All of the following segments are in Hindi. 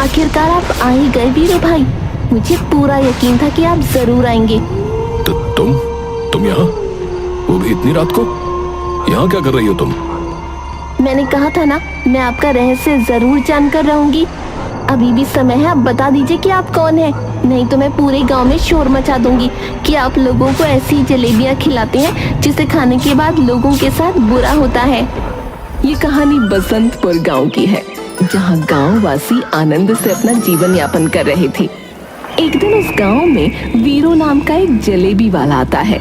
आखिरकार आप आ ही गए वीरू भाई। मुझे पूरा यकीन था कि आप जरूर आएंगे। तो तुम यहाँ, वो भी इतनी रात को? यहाँ क्या कर रही हो तुम? मैंने कहा था ना, मैं आपका रहस्य जरूर जानकर रहूंगी। अभी भी समय है, आप बता दीजिए कि आप कौन हैं, नहीं तो मैं पूरे गांव में शोर मचा दूंगी कि आप लोगों को ऐसी जलेबियां खिलाते हैं जिसे खाने के बाद लोगों के साथ बुरा होता है। ये कहानी बसंतपुर गांव की है, जहां गांव वासी आनंद से अपना जीवन यापन कर रहे थे। एक दिन उस गांव में वीरू नाम का एक जलेबी वाला आता है।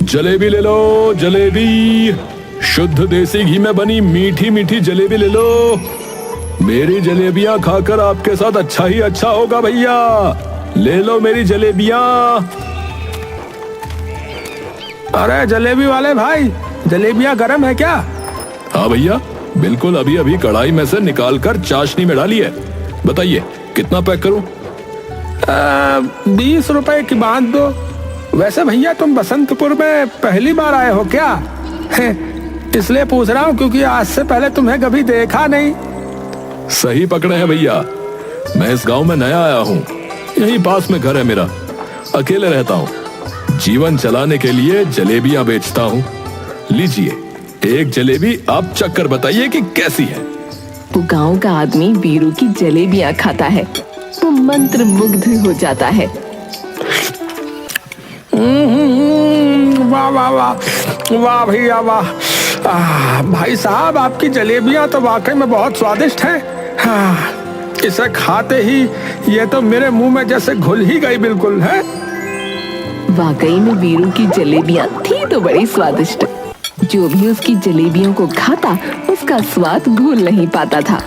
जलेबी ले लो, जलेबी, शुद्ध देसी घी में बनी मीठी मीठी जलेबी ले लो। मेरी जलेबियां खाकर आपके साथ अच्छा ही अच्छा होगा भैया, ले लो मेरी जलेबियां। अरे जलेबी वाले भाई, जलेबियां गरम है क्या? हाँ भैया, बिल्कुल अभी अभी कढ़ाई में से निकाल कर चाशनी में डाली है। बताइए कितना पैक करूं? 20 रुपए की बांध दो। वैसे भैया तुम बसंतपुर में पहली बार आए हो क्या? इसलिए पूछ रहा हूँ क्योंकि आज से पहले तुम्हें कभी देखा नहीं। सही पकड़े हैं भैया, मैं इस गांव में नया आया हूँ, यहीं पास में घर है मेरा, अकेले रहता हूँ, जीवन चलाने के लिए जलेबियां बेचता हूँ। लीजिए एक जलेबी, आप चक्कर बताइए कि कैसी है। वो गांव का आदमी वीरू की जलेबियां खाता है तो मंत्र मुग्ध हो जाता है। वाह वाह वाह, वाह भैया वाह। भाई साहब, आपकी जलेबियां तो वाकई में बहुत स्वादिष्ट हैं। इसे खाते ही ये तो मेरे मुंह में जैसे घुल ही गई बिल्कुल है। वाकई में वीरू की जलेबियां थी तो बड़ी स्वादिष्ट। जो भी उसकी जलेबियों को खाता उसका स्वाद भूल नहीं पाता था।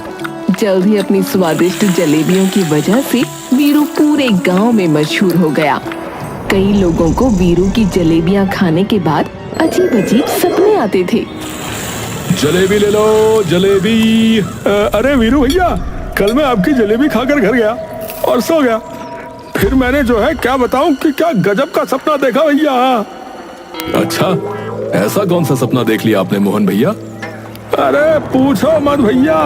जल्द ही अपनी स्वादिष्ट जलेबियों की वजह से वीरू पूरे गांव में मशहूर हो गया। कई लोगों को वीरू की जलेबियां खाने के बाद अजीब अजीब सपने आते थे। जलेबी ले लो, जलेबी। अरे वीरू भैया, कल मैं आपकी जलेबी खाकर घर गया और सो गया। फिर मैंने जो है क्या बताऊं कि क्या गजब का सपना देखा भैया। अच्छा, ऐसा कौन सा सपना देख लिया आपने मोहन भैया? अरे पूछो मत भैया,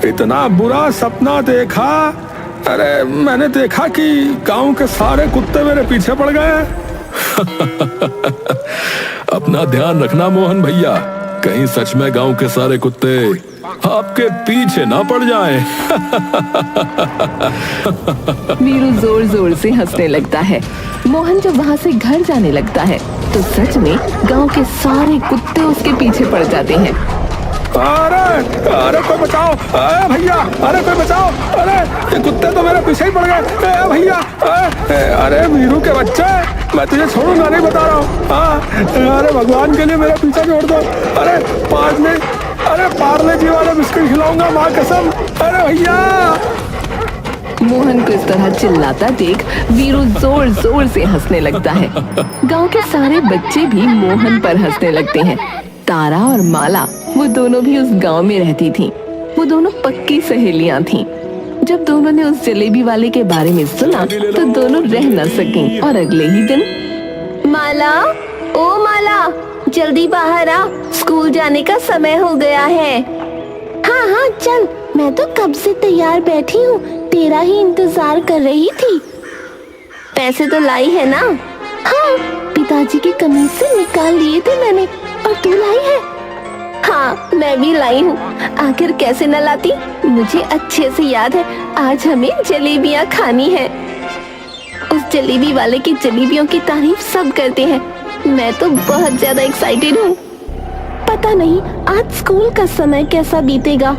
इतना बुरा सपना देखा। अरे मैंने देखा कि गांव के सारे कुत्ते मेरे पीछे पड़ गए। अपना ध्यान रखना मोहन भैया, कहीं सच में गांव के सारे कुत्ते आपके पीछे ना पड़ जाएं। वीरू जोर जोर से हंसने लगता है। मोहन जब वहाँ से घर जाने लगता है तो सच में गांव के सारे कुत्ते उसके पीछे पड़ जाते हैं। अरे अरे कोई बचाओ, अरे भैया, अरे कोई बचाओ, अरे ये कुत्ते तो मेरे पीछे ही पड़ गए। भैया, अरे वीरू के बच्चे, मैं तुझे छोड़ूंगा नहीं, बता रहा हूँ। अरे भगवान के लिए मेरा पीछा छोड़ दो। अरे पार्ले जी वाले बिस्किट खिलाऊंगा, माँ कसम। अरे भैया। मोहन को इस तरह चिल्लाता देख वीरू जोर जोर से हंसने लगता है। गांव के सारे बच्चे भी मोहन पर हंसने लगते हैं। तारा और माला, वो दोनों भी उस गांव में रहती थीं। वो दोनों पक्की सहेलियां थीं। जब दोनों ने उस जलेबी वाले के बारे में सुना तो दोनों रह न सकीं और अगले ही दिन, माला, ओ माला, जल्दी बाहर आ, स्कूल जाने का समय हो गया है। हाँ हाँ चल, मैं तो कब से तैयार बैठी हूँ, तेरा ही इंतजार कर रही थी। पैसे तो लाई है ना? हाँ, पिताजी की कमीज से निकाल लिए थे मैंने। और तू लाई है? हाँ, मैं भी लाई हूँ। आखिर कैसे न लाती, मुझे अच्छे से याद है, आज हमें जलेबियाँ खानी है। उस जलेबी वाले की जलेबियों की तारीफ सब करते हैं। मैं तो बहुत ज्यादा एक्साइटेड हूँ। पता नहीं आज स्कूल का समय कैसा बीतेगा।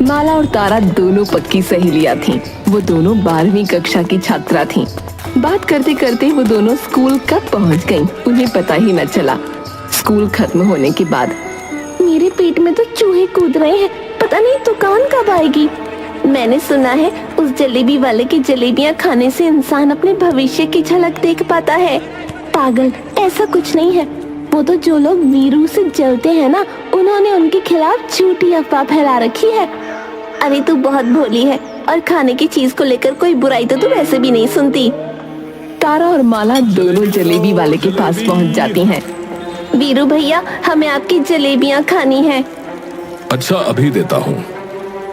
माला और तारा दोनों पक्की सहेलियां थीं। वो दोनों 12वीं कक्षा की छात्रा थीं। बात करते करते वो दोनों स्कूल कब पहुंच गईं, उन्हें पता ही न चला। स्कूल खत्म होने के बाद, मेरे पेट में तो चूहे कूद रहे हैं, पता नहीं दुकान कब आएगी। मैंने सुना है उस जलेबी वाले की जलेबियां खाने से इंसान अपने भविष्य की झलक देख पाता है। पागल, ऐसा कुछ नहीं है। वो तो जो लोग वीरू से जलते हैं ना, उन्होंने उनके खिलाफ झूठी अफवाह फैला रखी है। अरे तू बहुत भोली है, और खाने की चीज को लेकर कोई बुराई तो तू वैसे भी नहीं सुनती। तारा और माला दोनों जलेबी वाले के पास पहुंच जाती हैं। वीरू भैया, हमें आपकी जलेबियां खानी है। अच्छा, अभी देता हूँ।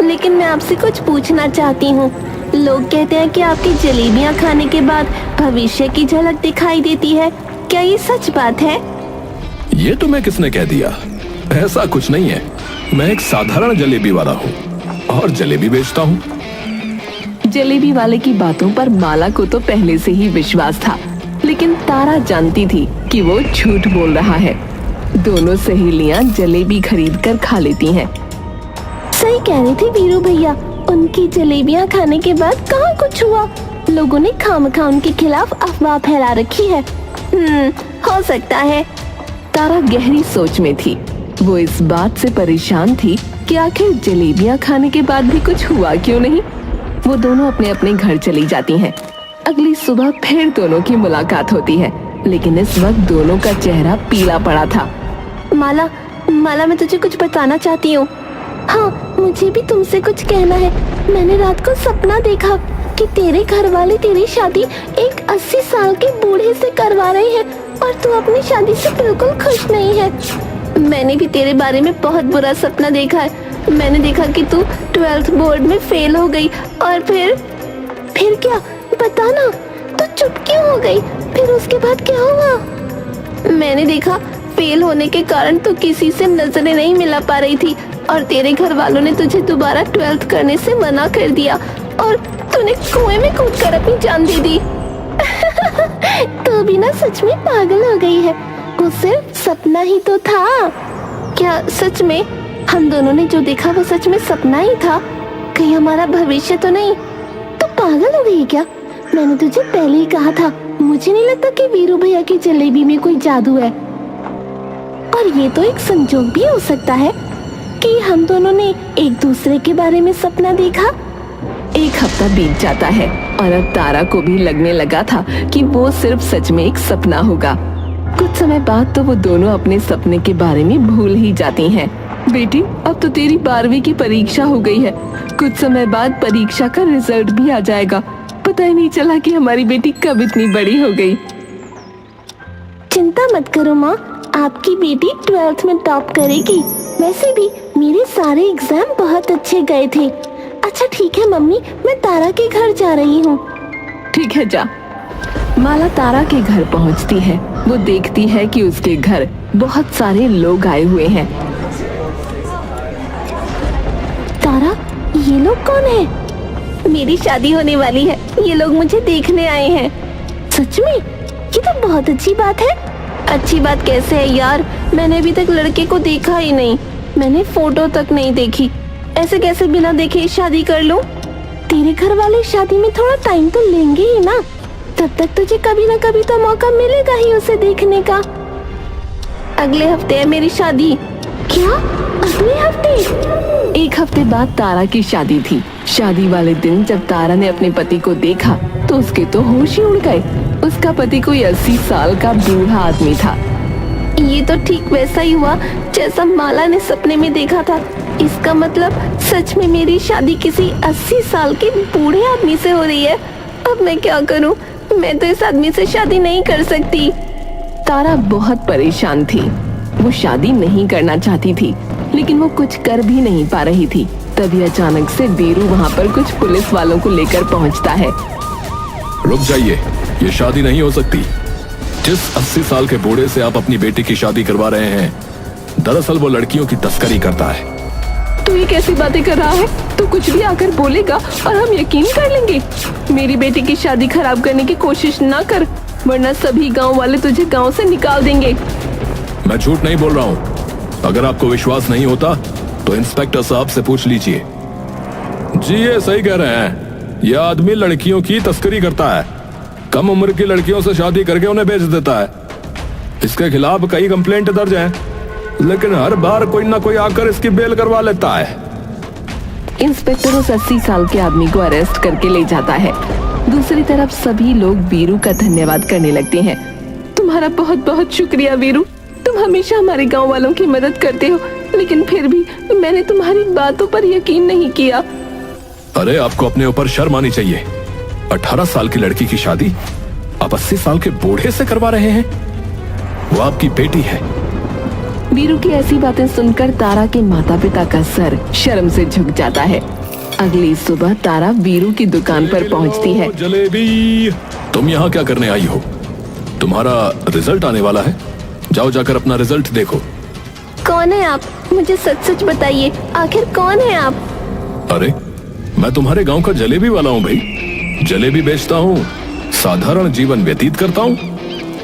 लेकिन मैं आपसे कुछ पूछना चाहती हूँ। लोग कहते हैं कि आपकी जलेबियाँ खाने के बाद भविष्य की झलक दिखाई देती है, क्या ये सच बात है? ये तुम्हें किसने कह दिया? ऐसा कुछ नहीं है। मैं एक साधारण जलेबी वाला हूँ और जलेबी बेचता हूँ। जलेबी वाले की बातों पर माला को तो पहले से ही विश्वास था, लेकिन तारा जानती थी कि वो झूठ बोल रहा है। दोनों सहेलियां जलेबी खरीद कर खा लेती हैं। सही कह रही थी वीरू भैया, उनकी जलेबियाँ खाने के बाद कहाँ कुछ हुआ। लोगों ने खामखा उनके खिलाफ अफवाह फैला रखी है। हो सकता है। तारा गहरी सोच में थी। वो इस बात से परेशान थी कि आखिर जलेबियां खाने के बाद भी कुछ हुआ क्यों नहीं। वो दोनों अपने अपने घर चली जाती हैं। अगली सुबह फिर दोनों की मुलाकात होती है, लेकिन इस वक्त दोनों का चेहरा पीला पड़ा था। माला, मैं तुझे कुछ बताना चाहती हूँ। हाँ, मुझे भी तुमसे कुछ कहना है। मैंने रात को सपना देखा कि तेरे घर वाले तेरी शादी एक 80 साल के बूढ़े से करवा रहे हैं और तू अपनी शादी से बिल्कुल खुश नहीं है। मैंने भी तेरे बारे में बहुत बुरा सपना देखा है। मैंने देखा कि तू 12th बोर्ड में फेल हो गई और फिर क्या, बता ना, तू चुप क्यों हो गई? फिर उसके बाद क्या हुआ? मैंने देखा फेल होने के कारण तू किसी से नजरें नहीं मिला पा रही थी और तेरे घर वालों ने तुझे दोबारा 12th करने से मना कर दिया और तूने कुएं में कूदकर अपनी जान दे दी। तू भी ना सच में पागल हो गई है। वो सिर्फ सपना ही तो था। क्या सच में हम दोनों ने जो देखा वो सच में सपना ही था? कहीं हमारा भविष्य तो नहीं? तो पागल हो गई क्या? मैंने तुझे पहले ही कहा था, मुझे नहीं लगता कि वीरू भैया की जलेबी में कोई जादू है। और ये तो एक संजोग भी हो सकता है कि हम दोनों ने एक दूसरे के बारे में सपना देखा। एक हफ्ता बीत जाता है और अब तारा को भी लगने लगा था कि वो सिर्फ सच में एक सपना होगा। कुछ समय बाद तो वो दोनों अपने सपने के बारे में भूल ही जाती हैं। बेटी, अब तो तेरी 12वीं की परीक्षा हो गई है। कुछ समय बाद परीक्षा का रिजल्ट भी आ जाएगा। पता ही नहीं चला कि हमारी बेटी कब इतनी बड़ी हो गई। चिंता मत करो माँ, आपकी बेटी 12th में टॉप करेगी। वैसे भी मेरे सारे एग्जाम बहुत अच्छे गए थे। अच्छा ठीक है मम्मी, मैं तारा के घर जा रही हूँ। ठीक है, जा। माला तारा के घर पहुँचती है। वो देखती है कि उसके घर बहुत सारे लोग आए हुए हैं। तारा, ये लोग कौन है? मेरी शादी होने वाली है, ये लोग मुझे देखने आए हैं। सच में? ये तो बहुत अच्छी बात है। अच्छी बात कैसे है यार, मैंने अभी तक लड़के को देखा ही नहीं। मैंने फोटो तक नहीं देखी। ऐसे कैसे बिना देखे शादी कर लूं? तेरे घर वाले शादी में थोड़ा टाइम तो लेंगे ही ना, तब तक तुझे कभी ना कभी तो मौका मिलेगा ही उसे देखने का। अगले हफ्ते है मेरी शादी। क्या? अगले हफ्ते? एक हफ्ते बाद तारा की शादी थी। शादी वाले दिन जब तारा ने अपने पति को देखा तो उसके तो होश ही उड़ गए। उसका पति कोई 80 साल का बूढ़ा आदमी था। ये तो ठीक वैसा ही हुआ जैसा माला ने सपने में देखा था। इसका मतलब सच में मेरी शादी किसी 80 साल के बूढ़े आदमी से हो रही है। अब मैं क्या करूं? मैं तो इस आदमी से शादी नहीं कर सकती। तारा बहुत परेशान थी। वो शादी नहीं करना चाहती थी, लेकिन वो कुछ कर भी नहीं पा रही थी। तभी अचानक से वीरू वहाँ पर कुछ पुलिस वालों को लेकर पहुँचता है। रुक जाइए, ये शादी नहीं हो सकती। जिस 80 साल के बूढ़े से आप अपनी बेटी की शादी करवा रहे हैं, दरअसल वो लड़कियों की तस्करी करता है। तू ये कैसी बातें कर रहा है? तू कुछ भी आकर बोलेगा और हम यकीन कर लेंगे। मेरी बेटी की शादी खराब करने की कोशिश ना कर, वरना सभी गांव वाले तुझे गांव से निकाल देंगे। मैं झूठ नहीं बोल रहा हूँ। अगर आपको विश्वास नहीं होता तो इंस्पेक्टर साहब से पूछ लीजिए। जी ये सही कह रहे हैं। यह आदमी लड़कियों की तस्करी करता है। कम उम्र की लड़कियों से शादी करके उन्हें बेच देता है। इसके खिलाफ कई कंप्लेंट दर्ज हैं, लेकिन हर बार कोई ना कोई आकर इसकी बेल करवा लेता है। इंस्पेक्टर उस 80 साल के आदमी को अरेस्ट करके ले जाता है। दूसरी तरफ सभी लोग वीरू का धन्यवाद करने लगते हैं। तुम्हारा बहुत बहुत शुक्रिया वीरू, तुम हमेशा हमारे गांव वालों की मदद करते हो, लेकिन फिर भी मैंने तुम्हारी बातों पर यकीन नहीं किया। अरे आपको अपने ऊपर शर्म आनी चाहिए। 18 साल की लड़की की शादी आप 80 साल के बूढ़े से करवा रहे हैं। वो आपकी बेटी है। वीरू की ऐसी बातें सुनकर तारा के माता पिता का सर शर्म से झुक जाता है। अगली सुबह तारा वीरू की दुकान पर पहुंचती है। जलेबी, तुम यहाँ क्या करने आई हो? तुम्हारा रिजल्ट आने वाला है, जाओ जाकर अपना रिजल्ट देखो। कौन है आप? मुझे सच सच बताइए, आखिर कौन है आप? अरे, मैं तुम्हारे गांव का जलेबी वाला हूँ भाई। जलेबी बेचता हूँ, साधारण जीवन व्यतीत करता हूँ।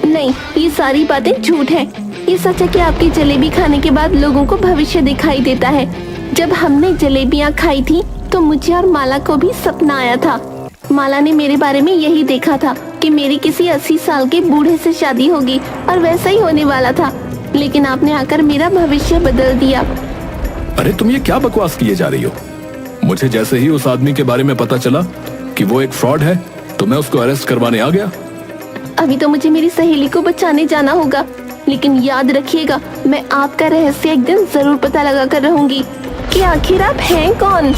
नहीं, ये सारी बातें झूठ है। ये सच है कि आपकी जलेबी खाने के बाद लोगों को भविष्य दिखाई देता है। जब हमने जलेबियाँ खाई थी तो मुझे और माला को भी सपना आया था। माला ने मेरे बारे में यही देखा था कि मेरी किसी 80 साल के बूढ़े से शादी होगी और वैसा ही होने वाला था, लेकिन आपने आकर मेरा भविष्य बदल दिया। अरे तुम ये क्या बकवास किए जा रही हो? मुझे जैसे ही उस आदमी के बारे में पता चला कि वो एक फ्रॉड है तो मैं उसको अरेस्ट करवाने आ गया। अभी तो मुझे मेरी सहेली को बचाने जाना होगा, लेकिन याद रखिएगा मैं आपका रहस्य एक दिन जरूर पता लगा कर रहूंगी कि आखिर आप हैं कौन।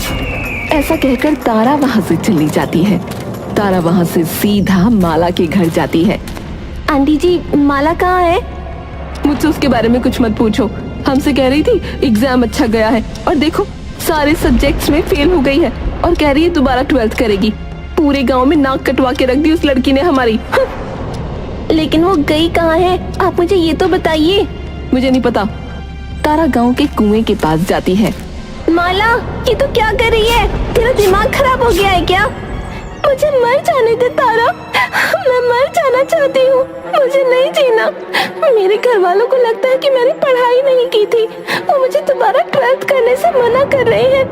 ऐसा कहकर तारा वहाँ से चली जाती है। तारा वहाँ से सीधा माला के घर जाती है। आंटी जी, माला कहाँ है? मुझसे उसके बारे में कुछ मत पूछो। हमसे कह रही थी एग्जाम अच्छा गया है और देखो सारे सब्जेक्ट्स में फेल हो गई है और कह रही है दोबारा 12th करेगी। पूरे गांव में नाक कटवा के रख दी उस लड़की ने हमारी। लेकिन वो गई कहाँ है? आप मुझे ये तो बताइए। मुझे नहीं पता। तारा गांव के कुएं के पास जाती है। माला, ये तो क्या कर रही है? तेरा दिमाग खराब हो गया है क्या? मुझे मर जाने दे तारा, मैं मर जाना चाहती हूँ, मुझे नहीं जीना। मेरे घर वालों को लगता है कि मैंने पढ़ाई नहीं की थी, वो मुझे दोबारा 12th करने से मना कर रहे हैं।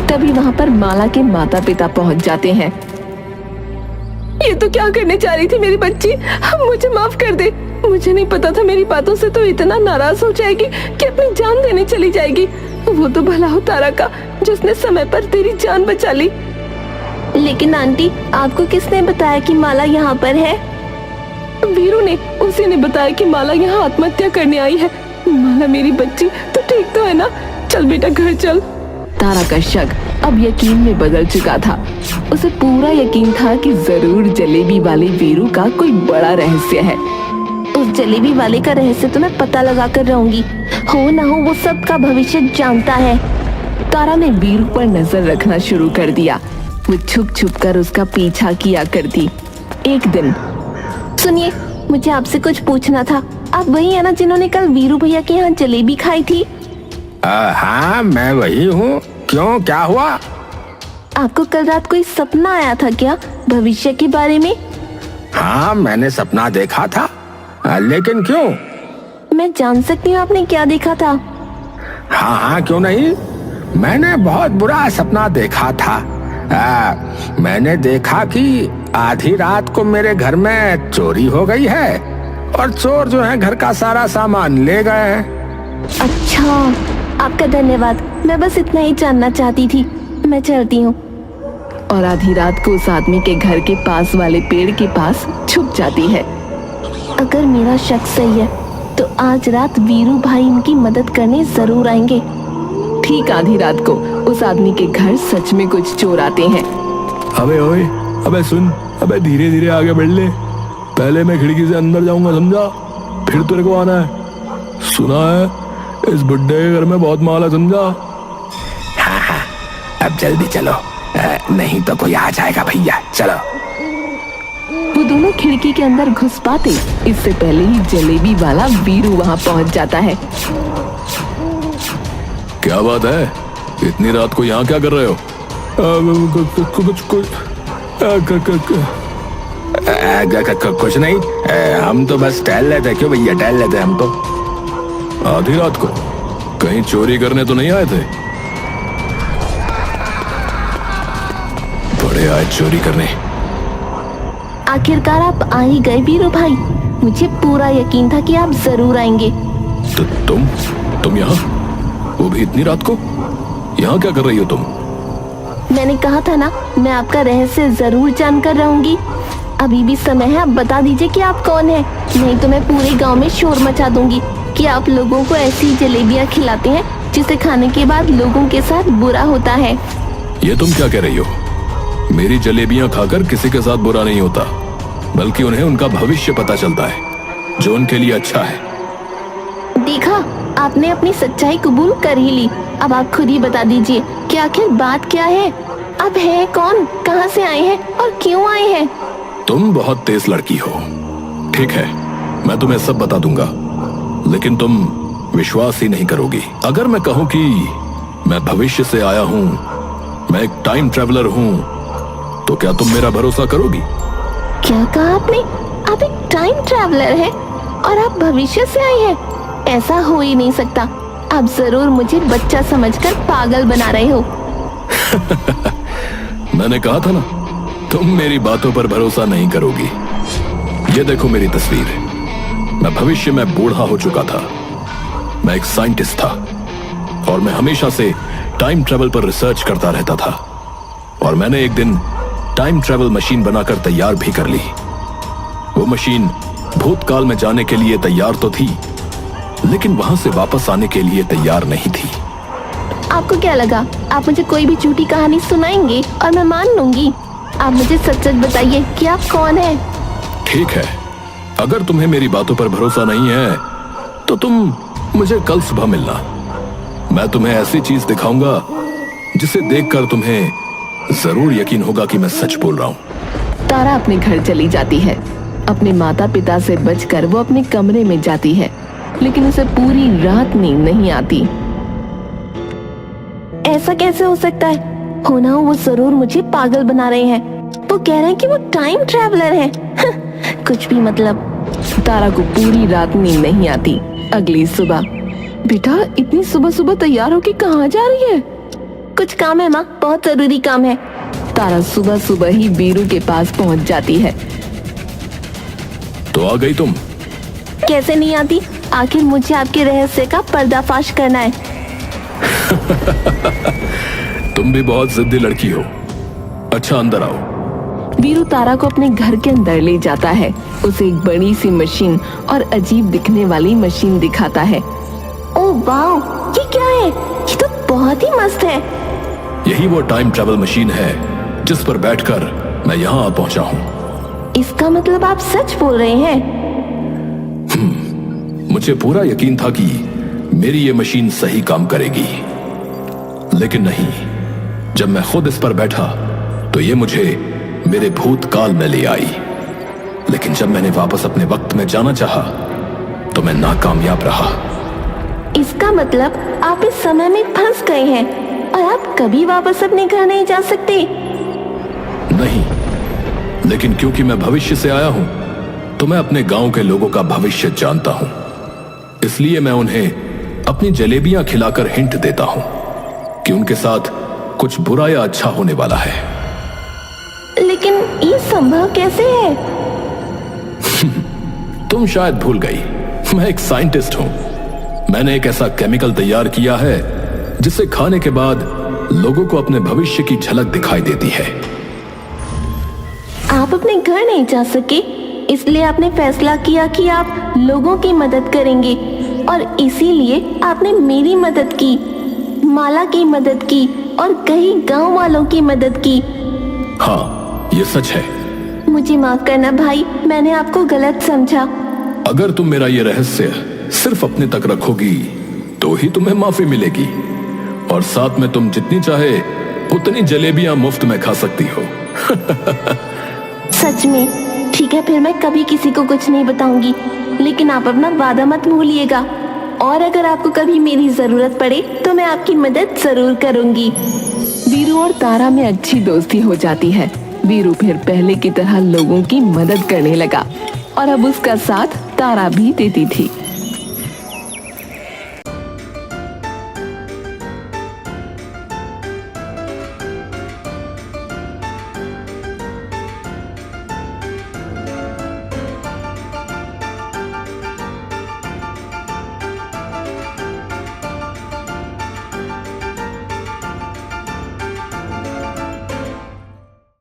तभी वहाँ पर माला के माता पिता पहुँच जाते हैं। ये तो क्या करने जा रही थी मेरी बच्ची, मुझे माफ कर दे। मुझे नहीं पता था मेरी बातों से तो इतना नाराज हो जाएगी कि अपनी जान देने चली जाएगी। वो तो भला हो तारा का जिसने समय पर तेरी जान बचा ली। लेकिन आंटी, आपको किसने बताया कि माला यहाँ पर है? वीरू ने, उसी ने बताया कि माला यहाँ आत्महत्या करने आई है। माला मेरी बच्ची तो ठीक तो है ना? चल बेटा घर चल। तारा का शक अब यकीन में बदल चुका था। उसे पूरा यकीन था कि जरूर जलेबी वाले वीरू का कोई बड़ा रहस्य है। उस जलेबी वाले का रहस्य तो मैं पता लगा कर रहूंगी, हो ना हो वो सबका भविष्य जानता है। तारा ने वीरू पर नजर रखना शुरू कर दिया। वो छुप छुप कर उसका पीछा किया करती। एक दिन, सुनिए, मुझे आपसे कुछ पूछना था। आप वही है ना जिन्होंने कल वीरू भैया के यहाँ जलेबी खाई थी? हाँ, मैं वही हूँ। क्यों, क्या हुआ? आपको कल रात कोई सपना आया था क्या भविष्य के बारे में? हाँ, मैंने सपना देखा था। लेकिन क्यों? मैं जान सकती हूँ आपने क्या देखा था? हाँ, क्यों नहीं। मैंने बहुत बुरा सपना देखा था। मैंने देखा कि आधी रात को मेरे घर में चोरी हो गई है और चोर जो है घर का सारा सामान ले गए हैं। अच्छा, आपका धन्यवाद। मैं बस इतना ही जानना चाहती थी। मैं चलती हूँ। और आधी रात को उस आदमी के घर के पास वाले पेड़ के पास छुप जाती है। अगर मेरा शक सही है तो आज रात वीरू भाई इनकी मदद करने जरूर आएंगे। ठीक आधी रात को उस आदमी के घर सच में कुछ चोर आते हैं। अबे ओए, अबे सुन, अबे धीरे धीरे आगे बढ़ ले। पहले मैं खिड़की से अंदर जाऊंगा, समझा? फिर तेरे को आना है। सुना है इस बुड्ढे के घर में बहुत माल है, समझा? हाँ, अब जल्दी चलो, नहीं तो कोई आ जाएगा भैया। चलो। वो दोनों खिड़की के अंदर घुस पाते इससे पहले ही जलेबी वाला वीरू वहाँ पहुँच जाता है। क्या बात है, इतनी रात को यहाँ क्या कर रहे हो? कुछ नहीं, हम तो बस टहल लेते। क्यों भैया, टहल लेते हम तो। आधी रात को कहीं चोरी करने तो नहीं आए थे? बड़े आए चोरी करने। आखिरकार आप आ ही गए वीरू भाई। मुझे पूरा यकीन था कि आप जरूर आएंगे। तो तुम यहाँ, वो भी इतनी रात को? यहाँ क्या कर रही हो तुम? मैंने कहा था ना, मैं आपका रहस्य जरूर जानकर रहूंगी। अभी भी समय है, आप बता दीजिए कि आप कौन हैं, नहीं तो मैं पूरे गांव में शोर मचा दूंगी कि आप लोगों को ऐसी जलेबियां खिलाते हैं जिसे खाने के बाद लोगों के साथ बुरा होता है। ये तुम क्या कह रही हो? मेरी जलेबियां खाकर किसी के साथ बुरा नहीं होता, बल्कि उन्हें उनका भविष्य पता चलता है जो उनके लिए अच्छा है। देखा आपने अपनी सच्चाई कबूल कर ही ली। अब आप खुद ही बता दीजिए कि आखिर बात क्या है। अब है कौन, कहाँ से आए हैं और क्यों आए हैं? तुम बहुत तेज लड़की हो। ठीक है, मैं तुम्हें सब बता दूंगा, लेकिन तुम विश्वास ही नहीं करोगी। अगर मैं कहूं कि मैं भविष्य से आया हूं, मैं एक टाइम ट्रेवलर हूं, तो क्या तुम मेरा भरोसा करोगी? क्या कहा आपने? आप एक टाइम ट्रैवलर हैं और आप भविष्य से आए हैं? ऐसा हो ही नहीं सकता। आप जरूर मुझे बच्चा समझकर पागल बना रहे हो। मैंने कहा था ना, तुम मेरी बातों पर भरोसा नहीं करोगी। ये देखो मेरी तस्वीर। मैं भविष्य में बूढ़ा हो चुका था। मैं एक साइंटिस्ट था और मैं हमेशा से टाइम ट्रेवल पर रिसर्च करता रहता था। और मैंने एक दिन टाइम ट्रेवल मशीन बनाकर तैयार भी कर ली। वो मशीन भूतकाल में जाने के लिए तैयार तो थी, लेकिन वहां से वापस आने के लिए तैयार नहीं थी। आपको क्या लगा आप मुझे कोई भी झूठी कहानी सुनाएंगे और मैं मान लूंगी? आप मुझे सच सच बताइए कि आप कौन हैं? ठीक है, अगर तुम्हें मेरी बातों पर भरोसा नहीं है तो तुम मुझे कल सुबह मिलना। मैं तुम्हें ऐसी चीज दिखाऊंगा जिसे देखकर तुम्हें जरूर यकीन होगा कि मैं सच बोल रहा हूँ। तारा अपने घर चली जाती है। अपने माता पिता से बचकर वो अपने कमरे में जाती है, लेकिन उसे पूरी रात नींद नहीं आती। ऐसा कैसे हो सकता है? होना हो वो जरूर मुझे पागल बना रहे हैं। वो कह रहे हैं कि वो टाइम ट्रैवलर हैं। कुछ भी मतलब। तारा को पूरी रात नींद नहीं आती। अगली सुबह, बेटा इतनी सुबह सुबह तैयार होके कहाँ जा रही है? कुछ काम है माँ, बहुत जरूरी काम है। तारा सुबह सुबह ही वीरू के पास पहुँच जाती है। तो आ गई तुम? कैसे नहीं आती? आखिर मुझे आपके रहस्य का पर्दाफाश करना है। तुम भी बहुत जिद्दी लड़की हो। अच्छा, अंदर आओ। वीरू तारा को अपने घर के अंदर ले जाता है। उसे एक बड़ी सी मशीन और अजीब दिखने वाली मशीन दिखाता है। ओह वाओ, ये क्या है? ये तो बहुत ही मस्त है। यही वो टाइम ट्रेवल मशीन है जिस पर बैठकर मैं यहाँ आ पहुंचा हूँ। इसका मतलब आप सच बोल रहे हैं? मुझे पूरा यकीन था कि मेरी ये मशीन सही काम करेगी, लेकिन नहीं। जब मैं खुद इस पर बैठा तो ये मुझे मेरे भूतकाल में ले आई, लेकिन जब मैंने वापस अपने वक्त में जाना चाहा तो मैं नाकामयाब रहा। इसका मतलब आप इस समय में फंस गए हैं और आप कभी वापस अपने घर नहीं जा सकते। नहीं, लेकिन क्योंकि मैं भविष्य से आया हूं तो मैं अपने गांव के लोगों का भविष्य जानता हूं। इसलिए मैं उन्हें अपनी जलेबियां खिलाकर हिंट देता हूं कि उनके साथ कुछ बुरा या अच्छा होने वाला है। लेकिन ये संभव कैसे है? तुम शायद भूल गई, मैं एक साइंटिस्ट हूं। मैंने एक ऐसा केमिकल तैयार किया है जिसे खाने के बाद लोगों को अपने भविष्य की झलक दिखाई देती है। आप अपने घर नहीं जा सके, इसलिए आपने फैसला किया कि आप लोगों की मदद करेंगे और इसीलिए आपने मेरी मदद की, माला की मदद की और कई गांव वालों की मदद की। हाँ, ये सच है। मुझे माफ करना भाई, मैंने आपको गलत समझा। अगर तुम मेरा ये रहस्य सिर्फ अपने तक रखोगी तो ही तुम्हें माफी मिलेगी, और साथ में तुम जितनी चाहे उतनी जलेबियां मुफ्त में खा सकती हो। सच में? ठीक है, फिर मैं कभी किसी को कुछ नहीं बताऊंगी, लेकिन आप अपना वादा मत भूलिएगा। और अगर आपको कभी मेरी जरूरत पड़े तो मैं आपकी मदद जरूर करूंगी। वीरू और तारा में अच्छी दोस्ती हो जाती है। वीरू फिर पहले की तरह लोगों की मदद करने लगा और अब उसका साथ तारा भी देती थी।